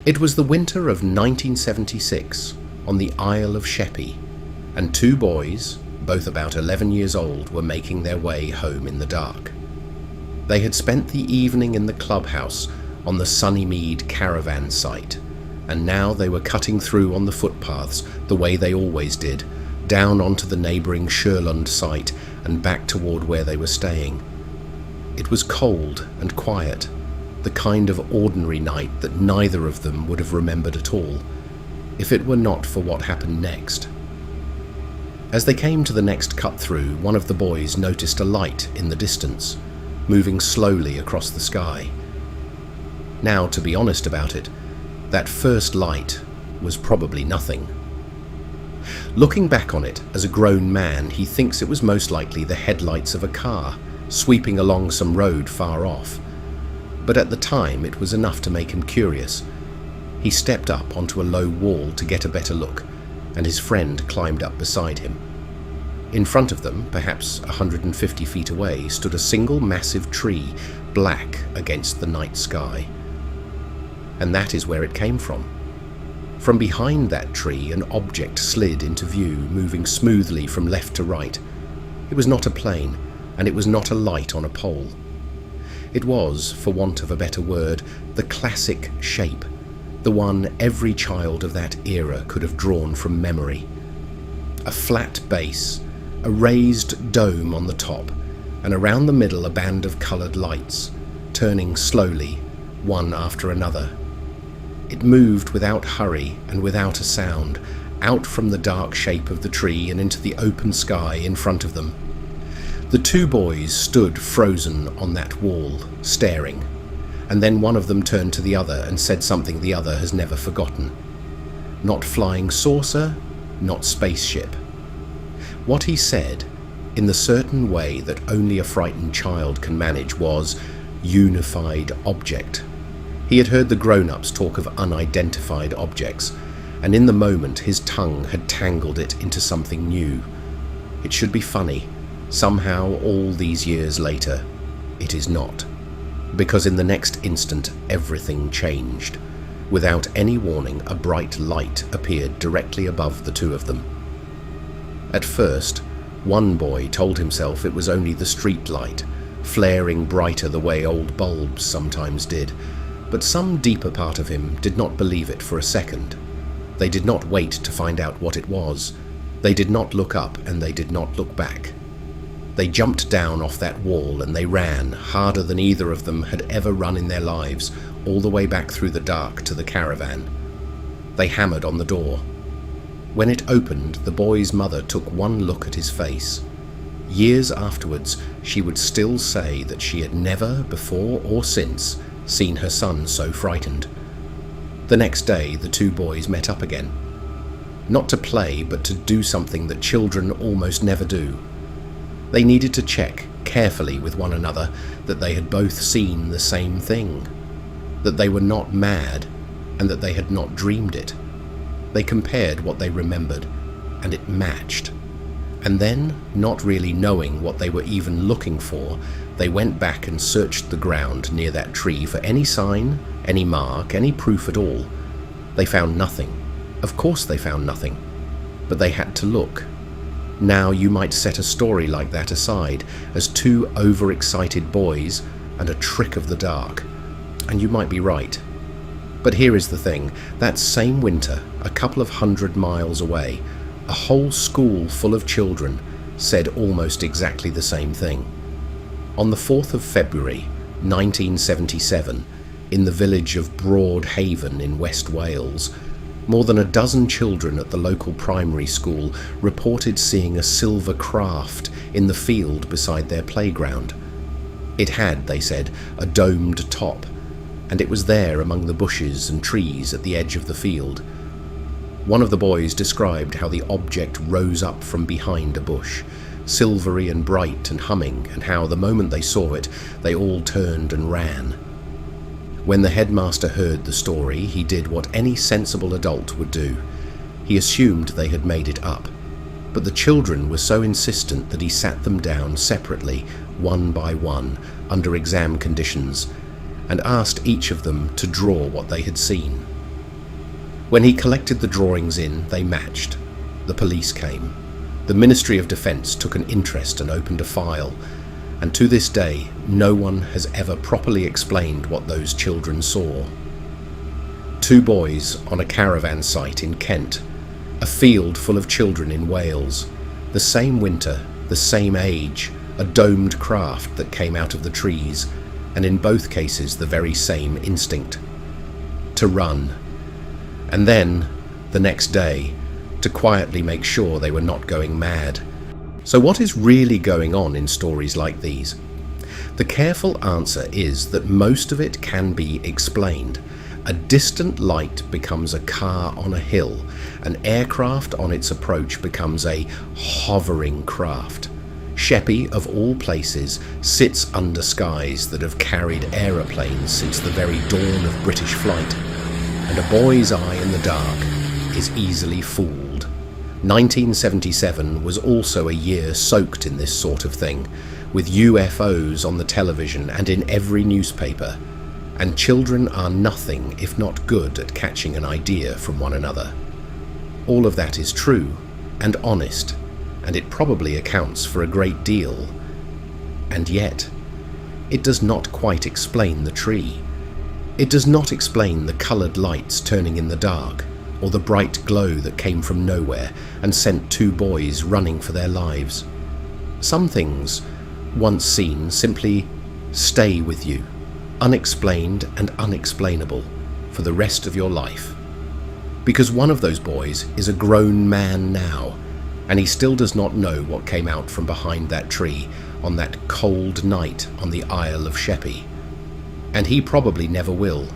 It was the winter of 1976 on the Isle of Sheppey, and two boys, both about 11 years old, were making their way home in the dark. They had spent the evening in the clubhouse on the Sunnymead caravan site, and now they were cutting through on the footpaths the way they always did, down onto the neighbouring Sherlund site and back toward where they were staying. It was cold and quiet, the kind of ordinary night that neither of them would have remembered at all, if it were not for what happened next. As they came to the next cut-through, one of the boys noticed a light in the distance, moving slowly across the sky. Now, to be honest about it, that first light was probably nothing. Looking back on it as a grown man, he thinks it was most likely the headlights of a car sweeping along some road far off. But at the time it was enough to make him curious. He stepped up onto a low wall to get a better look, and his friend climbed up beside him. In front of them, perhaps 150 feet away, stood a single massive tree, black against the night sky. And that is where it came from. From behind that tree, an object slid into view, moving smoothly from left to right. It was not a plane, and it was not a light on a pole. It was, for want of a better word, the classic shape, the one every child of that era could have drawn from memory. A flat base, a raised dome on the top, and around the middle a band of coloured lights, turning slowly, one after another. It moved without hurry and without a sound, out from the dark shape of the tree and into the open sky in front of them. The two boys stood frozen on that wall, staring, and then one of them turned to the other and said something the other has never forgotten. Not flying saucer, not spaceship. What he said, in the certain way that only a frightened child can manage, was unified object. He had heard the grown-ups talk of unidentified objects, and in the moment his tongue had tangled it into something new. It should be funny. Somehow, all these years later, it is not. Because in the next instant, everything changed. Without any warning, a bright light appeared directly above the two of them. At first, one boy told himself it was only the street light, flaring brighter the way old bulbs sometimes did, but some deeper part of him did not believe it for a second. They did not wait to find out what it was. They did not look up, and they did not look back. They jumped down off that wall and they ran, harder than either of them had ever run in their lives, all the way back through the dark to the caravan. They hammered on the door. When it opened, the boy's mother took one look at his face. Years afterwards, she would still say that she had never, before or since, seen her son so frightened. The next day, the two boys met up again. Not to play, but to do something that children almost never do. They needed to check carefully with one another that they had both seen the same thing, that they were not mad, and that they had not dreamed it. They compared what they remembered, and it matched. And then, not really knowing what they were even looking for, they went back and searched the ground near that tree for any sign, any mark, any proof at all. They found nothing. Of course they found nothing. But they had to look. Now you might set a story like that aside as two overexcited boys and a trick of the dark, and you might be right. But here is the thing, that same winter, a couple of 100 miles away, a whole school full of children said almost exactly the same thing. On the 4th of February, 1977, in the village of Broadhaven in West Wales, more than a dozen children at the local primary school reported seeing a silver craft in the field beside their playground. It had, they said, a domed top, and it was there among the bushes and trees at the edge of the field. One of the boys described how the object rose up from behind a bush, silvery and bright and humming, and how the moment they saw it, they all turned and ran. When the headmaster heard the story, he did what any sensible adult would do. He assumed they had made it up. But the children were so insistent that he sat them down separately, one by one, under exam conditions, and asked each of them to draw what they had seen. When he collected the drawings in, they matched. The police came. The Ministry of Defence took an interest and opened a file, and to this day, no one has ever properly explained what those children saw. 2 boys on a caravan site in Kent, a field full of children in Wales, the same winter, the same age, a domed craft that came out of the trees, and in both cases the very same instinct: to run. And then, the next day, to quietly make sure they were not going mad. So what is really going on in stories like these? The careful answer is that most of it can be explained. A distant light becomes a car on a hill. An aircraft on its approach becomes a hovering craft. Sheppey, of all places, sits under skies that have carried aeroplanes since the very dawn of British flight. And a boy's eye in the dark is easily fooled. 1977 was also a year soaked in this sort of thing, with UFOs on the television and in every newspaper. And children are nothing if not good at catching an idea from one another. All of that is true and honest, and it probably accounts for a great deal. And yet, it does not quite explain the tree. It does not explain the coloured lights turning in the dark, or the bright glow that came from nowhere and sent 2 boys running for their lives. Some things, once seen, simply stay with you, unexplained and unexplainable, for the rest of your life. Because one of those boys is a grown man now, and he still does not know what came out from behind that tree on that cold night on the Isle of Sheppey. And he probably never will.